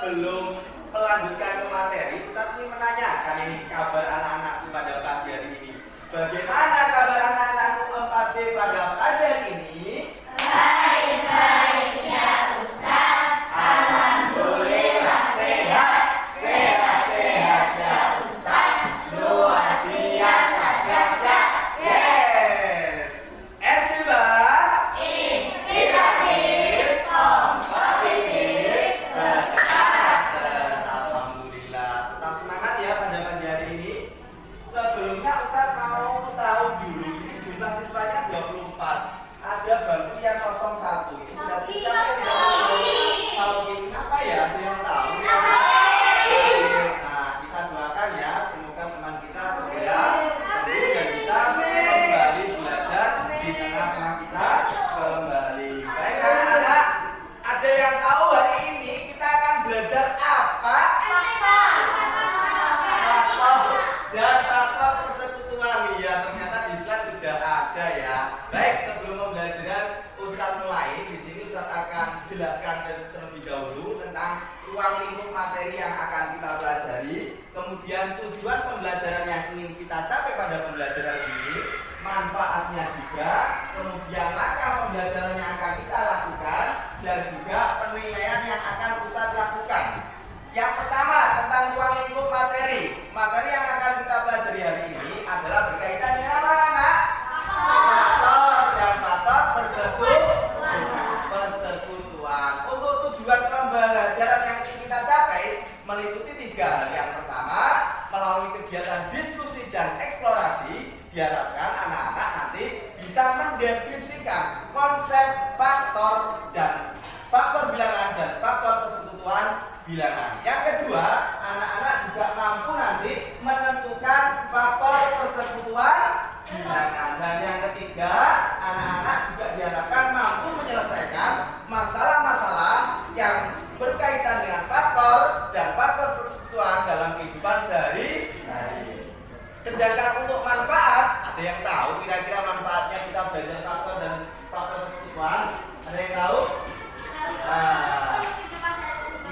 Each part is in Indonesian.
sebelum melanjutkan ke materi, Ustaz ingin menanyakan ini kabar anak-anakku pada pagi hari ini. Bagaimana kabar anak-anakku 4C pada pagi hari ini? Baik-baik ya Ustaz. Alhamdulillah sehat, sehat-sehat ya Ustaz. Luar biasa gagah. Yes. Es bebas, inspiratif, kompetitif, berkarakter. Alhamdulillah. Tetap semangat ya pada pagi hari ini. Sebelumnya Ustaz mau tahu dulu ini jumlah siswanya 24. Ada bangku yang 01. Ini berarti siapa yang tahu? Tahu ini apa ya? Ada yang tahu? Nah, kita doakan ya, semoga teman kita segera sembuh dan bisa kembali belajar di tengah-tengah kita kembali. Baik anak-anak, ada yang tahu hari ini kita akan belajar apa? Faktor dan faktor persekutuan. Ya, ternyata di slide sudah ada ya. Baik, sebelum pembelajaran Ustaz mulai, di sini Ustaz akan jelaskan terlebih dahulu tentang ruang lingkup materi yang akan kita pelajari, kemudian tujuan pembelajaran yang ingin kita capai pada pembelajaran ini, manfaatnya juga, kemudian langkah pembelajaran yang akan kita lakukan, dan juga penilaian yang akan Ustaz lakukan. Yang pertama tentang ruang lingkup materi. Materi yang akan kita pelajari hari ini adalah berkaitan dengan apa anak? Faktor dan faktor persekutuan. Untuk tujuan pembelajaran yang ingin kita capai meliputi 3 hal. Yang pertama, melalui kegiatan diskusi dan eksplorasi, diharapkan anak-anak nanti bisa mendeskripsikan konsep faktor dan faktor bilangan dan faktor persekutuan bilangan. Yang kedua, anak-anak juga mampu nanti menentukan faktor persekutuan bilangan. Dan yang ketiga, anak-anak juga diharapkan mampu menyelesaikan masalah-masalah yang berkaitan dengan faktor dan faktor persekutuan dalam kehidupan sehari-hari. Sedangkan untuk manfaat, ada yang tahu kira-kira manfaatnya kita belajar faktor dan faktor persekutuan? Ada yang tahu?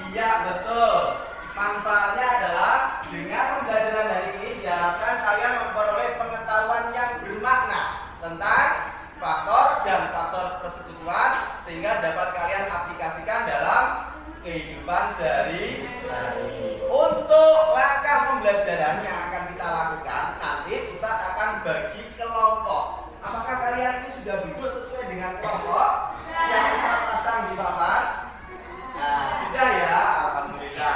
Iya, betul. Manfaatnya adalah dengan pembelajaran hari ini diharapkan kalian memperoleh pengetahuan yang bermakna tentang faktor dan faktor persekutuan sehingga dapat kalian aplikasikan dalam kehidupan sehari-hari. Untuk langkah pembelajaran yang akan kita lakukan, nanti Ustaz akan bagi kelompok. Apakah kalian ini sudah duduk sesuai dengan kelompok yang Ustaz pasang di papan? Nah, sudah ya, alhamdulillah.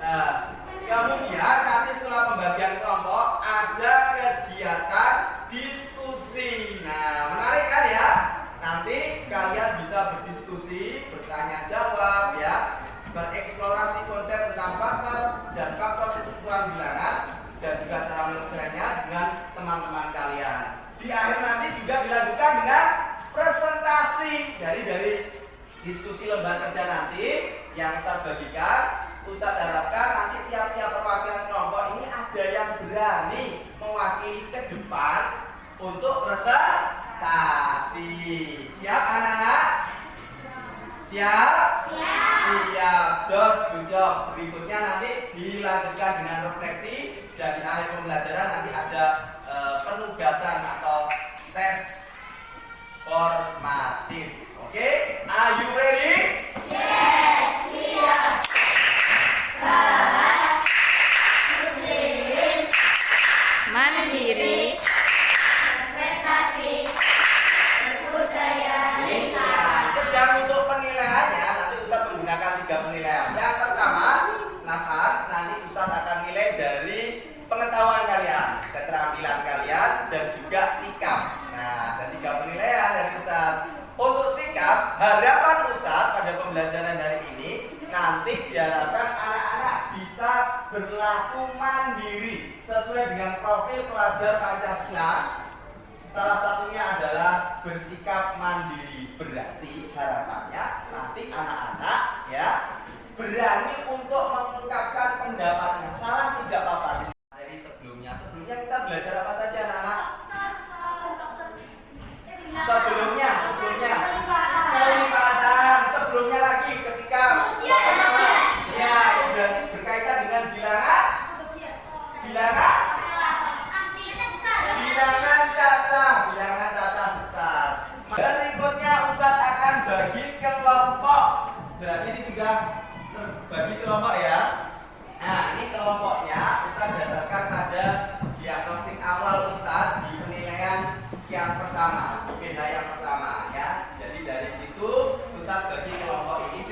Nah, kemudian nanti setelah pembagian kelompok ada kegiatan diskusi. Nah, menarik kan ya? Nanti kalian bisa berdiskusi, bertanya jawab ya, bereksplorasi konsep tentang faktor dan faktor persekutuan bilangan dan juga cara menyelesaikannya dengan teman-teman kalian. Di akhir nanti juga dilanjutkan dengan presentasi dari diskusi lembar kerja nanti yang Ustaz bagikan. Ustaz harapkan nanti tiap-tiap perwakilan kelompok ini ada yang berani mewakili ke depan untuk presentasi. Siap anak-anak? Siap? Siap. Jos, good job. Berikutnya nanti dilanjutkan dengan refleksi dan di akhir pembelajaran nanti ada penugasan atau tes formatif. Oke, are you ready? Yes, we are. Kelas Muslim Mandiri Prestasi Berbudaya Lingkungan. Sedang untuk penilaiannya nanti Ustaz menggunakan 3 penilaian. Yang pertama, nanti Ustaz akan nilai dari pengetahuan kalian, keterampilan kalian, dan juga sikap. Nah, ada 3 penilaian dari Ustaz. Untuk sikap, harapan Ustaz pada pembelajaran hari ini nanti diharapkan anak-anak bisa berlaku mandiri sesuai dengan profil pelajar Pancasila. Salah satunya adalah bersikap mandiri. Berarti harapannya nanti anak-anak ya berani untuk mengungkapkan pendapatnya. Salah tidak apa-apa. Dari sebelumnya kita belajar apa saja anak-anak? Sebelumnya kelipatan. Sebelumnya lagi ketika ya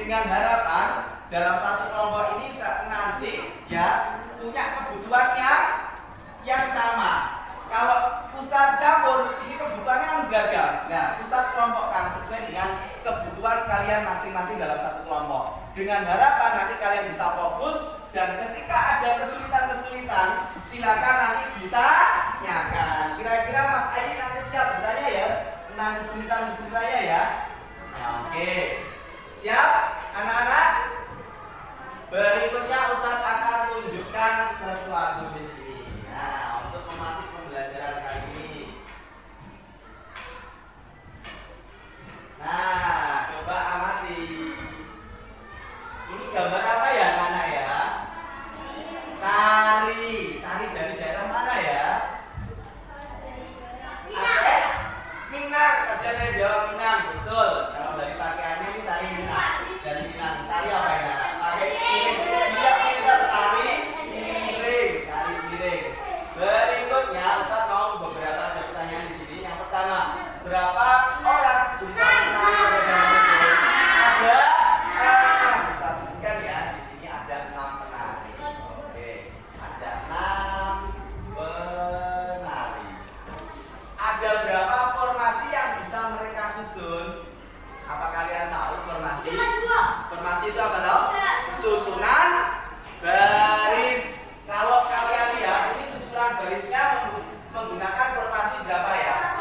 dengan harapan dalam satu kelompok ini nanti ya punya kebutuhan yang sama. Kalau Ustadz campur, ini kebutuhannya kan beragam. Nah, Ustadz kelompokkan sesuai dengan kebutuhan kalian masing-masing dalam satu kelompok. Dengan harapan nanti kalian bisa fokus dan ketika ada kesulitan-kesulitan, silakan nanti ditanyakan. Kira-kira Mas Adi nanti siap bertanya ya tentang kesulitan-kesulitannya ya. Nah, oke, siap anak-anak? Berikutnya Ustadz akan tunjukkan sesuatu di sini. Nah, untuk mematik pembelajaran kali ini. Nah, coba amati. Ini gambar apa ya anak-anak ya? Tari. Tari dari daerah mana ya? Aceh? Minang. Ada dari Jawa Minang, betul. Kalau dari pakaiannya ini tari Minang. Dari Minang. Tari apa ya? Tari piring. Iya, pintar. Tari piring. Tari piring. Berikutnya, Ustaz mau beberapa pertanyaan di sini. Yang pertama, berapa orang jumlah penari pada gambar itu? Ada 6. Ustaz tuliskan ya. Di sini ada 6 penari. Oke, ada 6 penari. Ada berapa formasi yang bisa mereka susun? Apa kalian tahu formasi? Formasi itu apa tahu? Susunan baris. Kalau kalian lihat ini susunan barisnya menggunakan formasi berapa ya?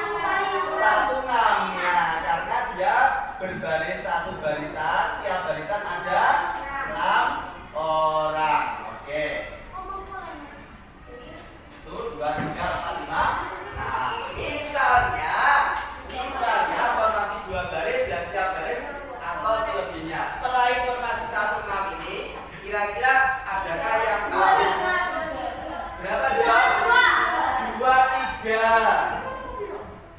1-6 ya, karena dia berbaris satu barisan, tiap barisan ada 6 orang. Oke. Tuh 2, 3, 4, 5. Nah, misalnya formasi 2 baris dan setiap baris atau selebihnya. Selain formasi 1-6 ini, kira-kira adakah yang tahu berapa jumlah?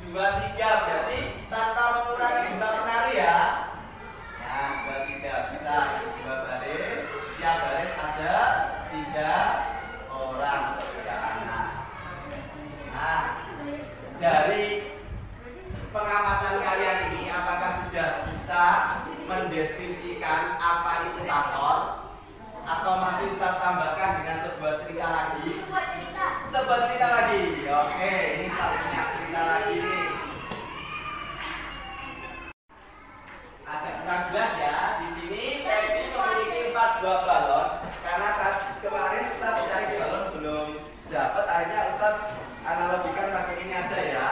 2-3 berarti tanpa mengurangi jumlah penari ya. Nah, 2-3 bisa 2 baris, tiap baris ada 3 orang seperti anak. Nah, dari pengamatan kalian ini apakah sudah bisa mendeskripsikan apa itu faktor? Atau masih Ustaz tambahkan dengan sebuah cerita lagi? Sebuah cerita lagi. Oke, ini punya cerita lagi nih. Agak kurang jelas ya. Di sini Teddy memiliki 4 buah balon. Karena kemarin Ustaz cari balon belum dapat, akhirnya Ustaz analogikan pakai ini aja ya.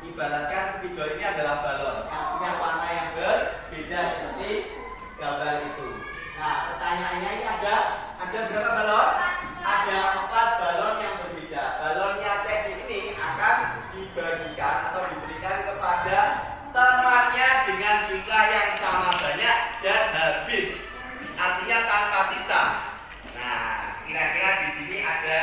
Ibaratkan spidol ini adalah balon yang punya warna yang berbeda seperti gambar itu. Nah, pertanyaannya ini ada berapa balon? Ada 4 balon yang berbeda. Balonnya Teddy ini akan dibagikan atau diberikan kepada temannya dengan jumlah yang sama banyak dan habis. Artinya tanpa sisa. Nah, kira-kira di sini ada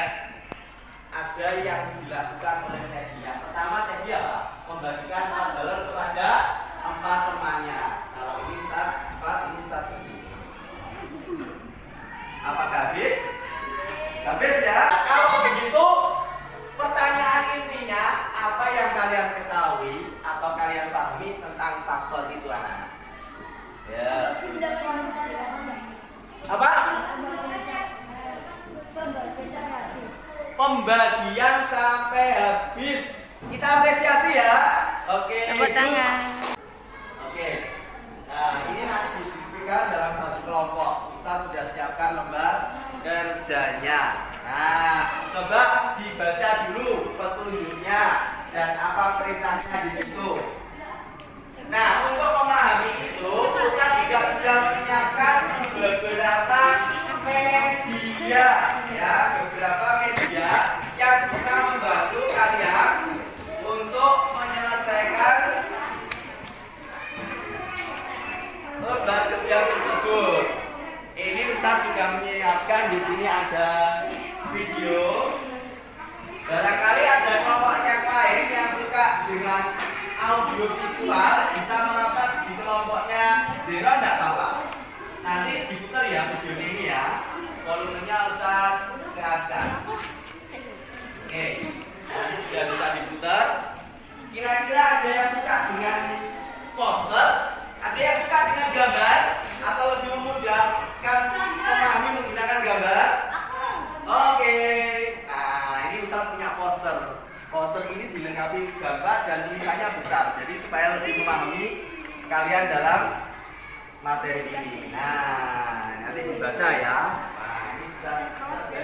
yang dilakukan oleh Teddy. Yang pertama Teddy apa? Membagikan 4 balon kepada 4 temannya. Kalau ini 4, ini 1. Apakah habis? Habis ya. Kalau begitu, pertanyaan intinya apa yang kalian ketahui atau kalian pahami tentang faktor itu anak? Ya. Apa? Pembagian sampai habis. Kita apresiasi ya. Oke. Tepuk tangan. Oke. Nah, ini nanti didiskusikan dalam satu kelompok. Ustaz sudah siapkan lembar kerjanya. Nah, coba dibaca dulu petunjuknya dan apa perintahnya di situ. Nah, untuk memahami itu, Ustaz juga sudah menyiapkan beberapa media, ya, beberapa media yang bisa membantu kalian untuk menyelesaikan lembar kerja tersebut. Ini Ustaz sudah menyiapkan, di sini ada video. Barangkali ada kelompok yang lain yang suka dengan audio visual, bisa merapat di kelompoknya 0, enggak apa-apa. Nanti diputar ya videonya ini ya. Volumenya Ustaz keraskan. Oke, nanti sudah bisa diputar. Kira-kira ada yang suka dengan poster, ada yang suka dengan gambar, atau lebih kalian dalam materi ini. Nah, nanti dibaca ya. Nah, ini sudah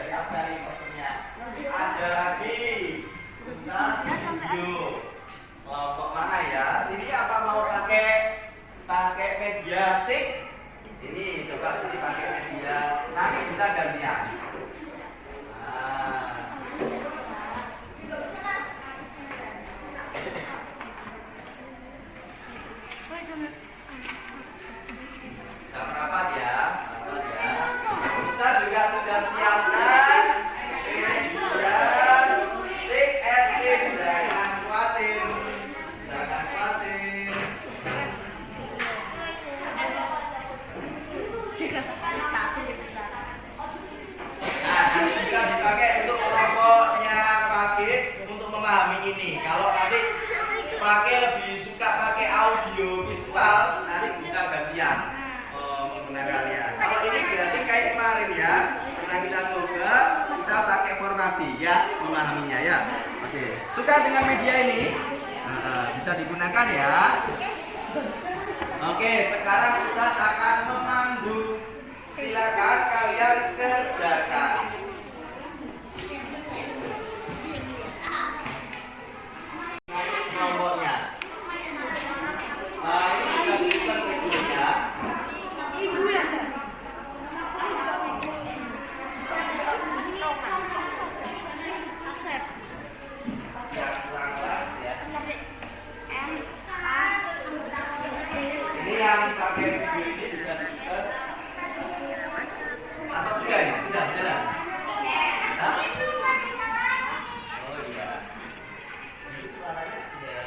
siap dari posternya. Ada lagi. Ustaz, yuk. Kelompok mana ya? Sini apa mau pakai media stick? Ini coba sini pakai media. Nanti bisa gantian. Nah. Bisa merapat ya. Bisa juga sudah siapkan media stick es krim. Jangan khawatir. Jangan khawatir. Nah, ini juga dipakai untuk kelompoknya pakai untuk memahami ini. Kalau nanti pakai lebih suka pakai audio visual, nanti bisa gantian menggunakannya. Kalau ini berarti kayak kemarin ya, pernah kita coba, kita pakai formasi ya, memahaminya ya. Oke, suka dengan media ini? Bisa digunakan ya. Oke, sekarang Ustaz akan memandu. Silakan kalian kerjakan. Kelompoknya. Nah, ini bisa dibuat videonya. Yang kurang keras ya. Ini yang pakai video ini bisa di-share. Atau sudah ini? Sudah jalan? Hah? Oh iya. Ini suaranya sudah.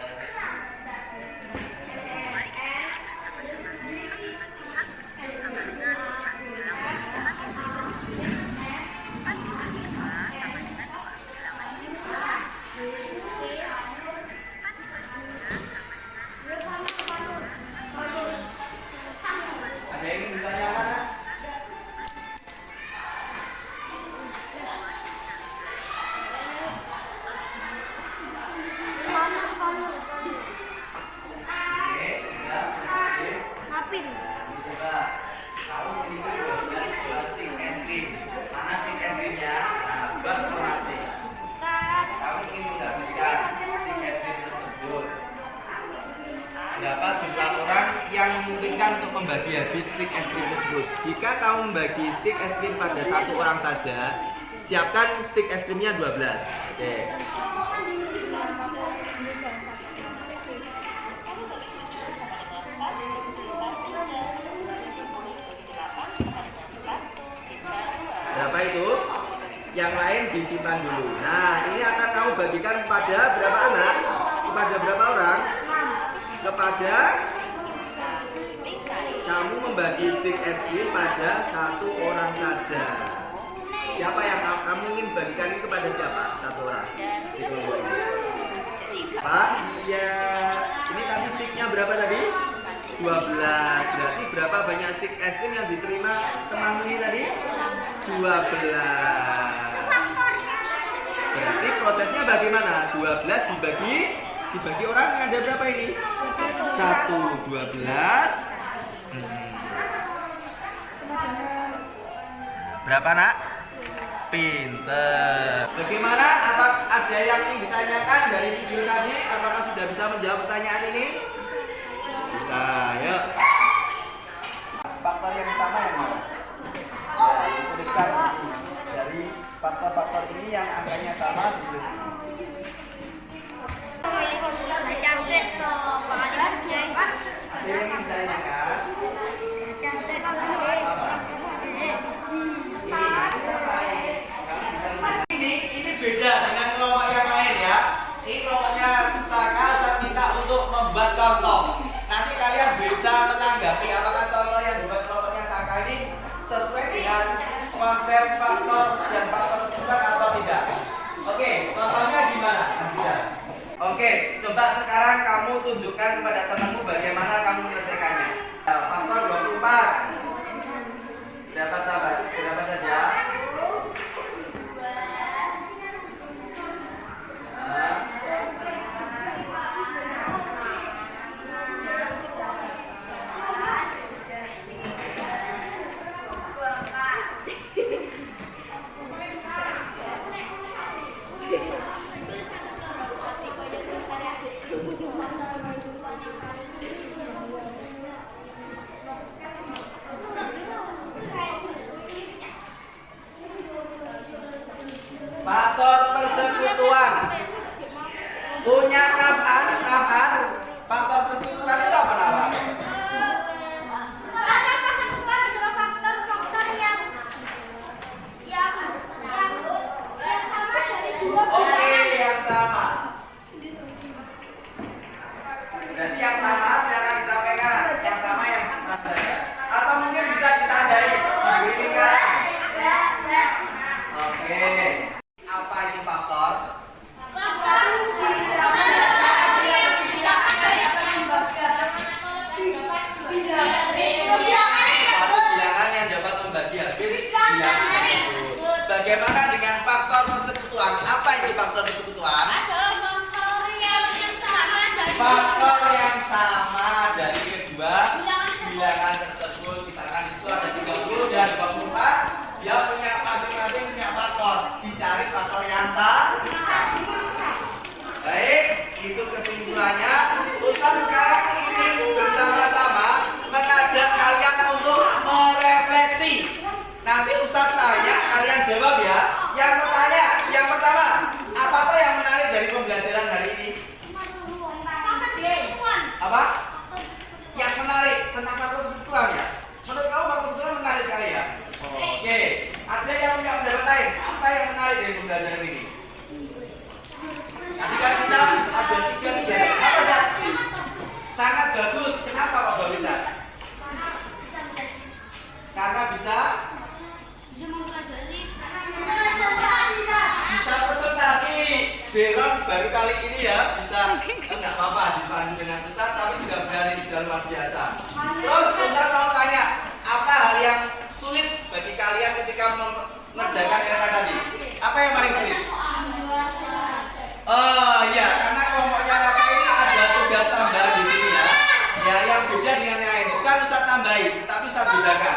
Ada yang ingin ditanyakan? Berapa jumlah orang yang memungkinkan untuk membagi habis stik es krim tersebut? Jika kamu membagi stik es krim pada satu orang saja, siapkan stik es krimnya 12. Oke. Berapa itu? Yang lain disimpan dulu. Nah, ini akan kamu bagikan kepada berapa anak? Kepada berapa orang? Kepada kamu membagi stik es krim pada satu orang saja. Siapa yang kamu ingin bagikan ini kepada siapa? Satu orang di kelompok ini. Pak, iya. Ini tadi stiknya berapa tadi? 12. Berarti berapa banyak stik es krim yang diterima temanmu ini tadi? 12. Berarti prosesnya bagaimana? 12 dibagi orang ada berapa ini? 1, 12. Berapa nak? Pinter. Bagaimana? Apa ada yang ingin ditanyakan dari video tadi? Apakah sudah bisa menjawab pertanyaan ini? Bisa, yuk. Faktor yang sama yang mana? Ya, dituliskan dari faktor-faktor ini yang angkanya sama ditulis. Ada yang ingin ditanyakan? Ini beda dengan kelompok yang lain ya. Ini kelompoknya Saka, Ustaz minta untuk membuat contoh. Nanti kalian bisa menanggapi apakah contoh yang dibuat kelompoknya Saka ini sesuai dengan konsep faktor dan faktor sebentar atau tidak. Oke, contohnya gimana? Oke, coba sekarang kamu tunjukkan kepada temanmu bagaimana kamu menyelesaikannya. Faktor 24. Berapa sahabat? Berapa saja? Faktor persekutuan. Punya naf'an. Faktor persekutuan itu apa nama? Karena persekutuan adalah faktor-faktor yang sama dari dua Oke, bilangan. yang sama. Jadi yang sama silakan disampaikan. Yang sama yang mana saja. Atau mungkin bisa ditandai diberi lingkaran. Oke. Apa itu faktor? Suatu bilangan yang dapat membagi habis bilangan tersebut. Bagaimana dengan faktor persekutuan? Apa itu faktor persekutuan? Faktor yang sama dari kedua bilangan tersebut. Misalkan di situ ada 30 dan 24, dia punya masing-masing punya faktor. Dicari faktor yang sama. Baik, itu kesimpulannya. Ustaz sekarang ingin bersama-sama mengajak kalian untuk merefleksi. Nanti Ustaz tanya, kalian jawab ya. Yang pertama, apa tuh yang menarik dari pembelajaran hari ini? Apa? Yang menarik tentang faktor persekutuan ya? Menurut kamu faktor persekutuan menarik sekali ya? Oke. Ada yang punya pendapat lain? Apa yang menarik dari pembelajaran ini? Tadi kan kita ada 3 kegiatan. Apa Zat? Sangat bagus. Kenapa kok bagus Zat? Karena bisa presentasi. Zeron baru kali ini ya bisa enggak apa-apa dibanding dengan Ustaz, tapi sudah berani, sudah luar biasa. Terus Ustaz mau tanya, apa hal yang sulit bagi kalian ketika mengerjakan RK tadi? Apa yang paling sulit? Oh iya, karena kelompoknya RK ini ada tugas tambahan di sini ya. Ya, yang beda dengan yang lain. Bukan Ustaz tambahin, tapi Ustaz bedakan.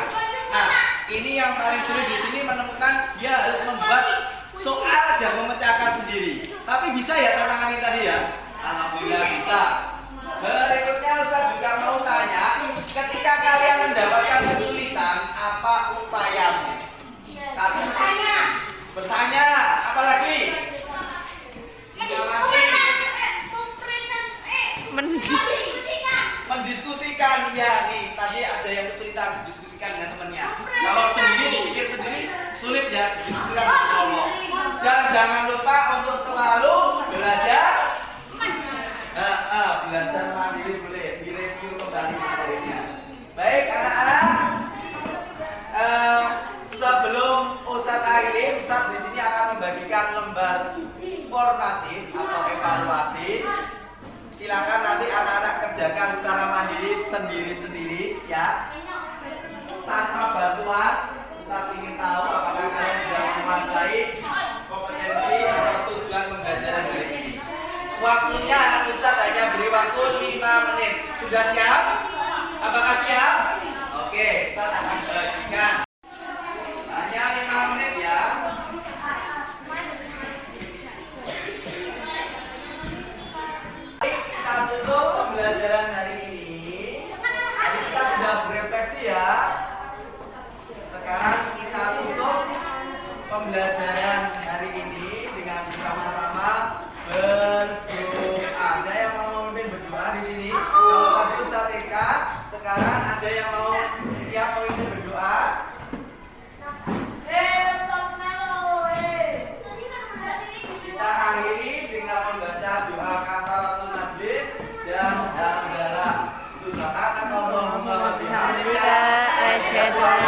Nah, ini yang paling sulit di sini menemukan dia harus membuat soal dan memecahkan sendiri. Tapi bisa ya tantangan ini tadi ya? Alhamdulillah bisa. Berikutnya Ustaz juga mau tanya, ketika kalian mendapatkan kesulitan, apa upayamu? Tadi bertanya, apa lagi? Mendiskusikan ya nih. Tadi ada yang kesulitan, diskusikan dengan temannya. Kalau sendiri, pikir sendiri sulit ya, diskusikan dengan kelompok. Dan jangan lupa untuk selalu belajar mandiri boleh, direview kembali materinya. Baik anak-anak, sebelum Ustadz akhiri, Ustadz di sini akan membagikan lembar formatif atau evaluasi. Silakan nanti anak-anak kerjakan secara mandiri sendiri-sendiri ya, tanpa bantuan. Ustadz ingin tahu apakah kalian sudah menguasai kompetensi atau tujuan pembelajaran hari ini. Waktunya Ustadz hanya beri waktu 5 menit. Sudah siap? Apakah siap? Oke, Ustadz akan bagikan hanya 5 menit ya. Kita tutup pembelajaran hari ini. Kita sudah berefleksi ya. Sekarang kita tutup pembelajaran hari ini dengan bersama-sama berdoa. Ada yang mau memimpin berdoa di sini? Kalau tadi Ustaz TK, sekarang ada yang mau siap memimpin berdoa? Kita akhiri dengan membaca doa kafaratul majlis dan hamdalah. Subhanakallahumma wa bihamdika Asyhadu an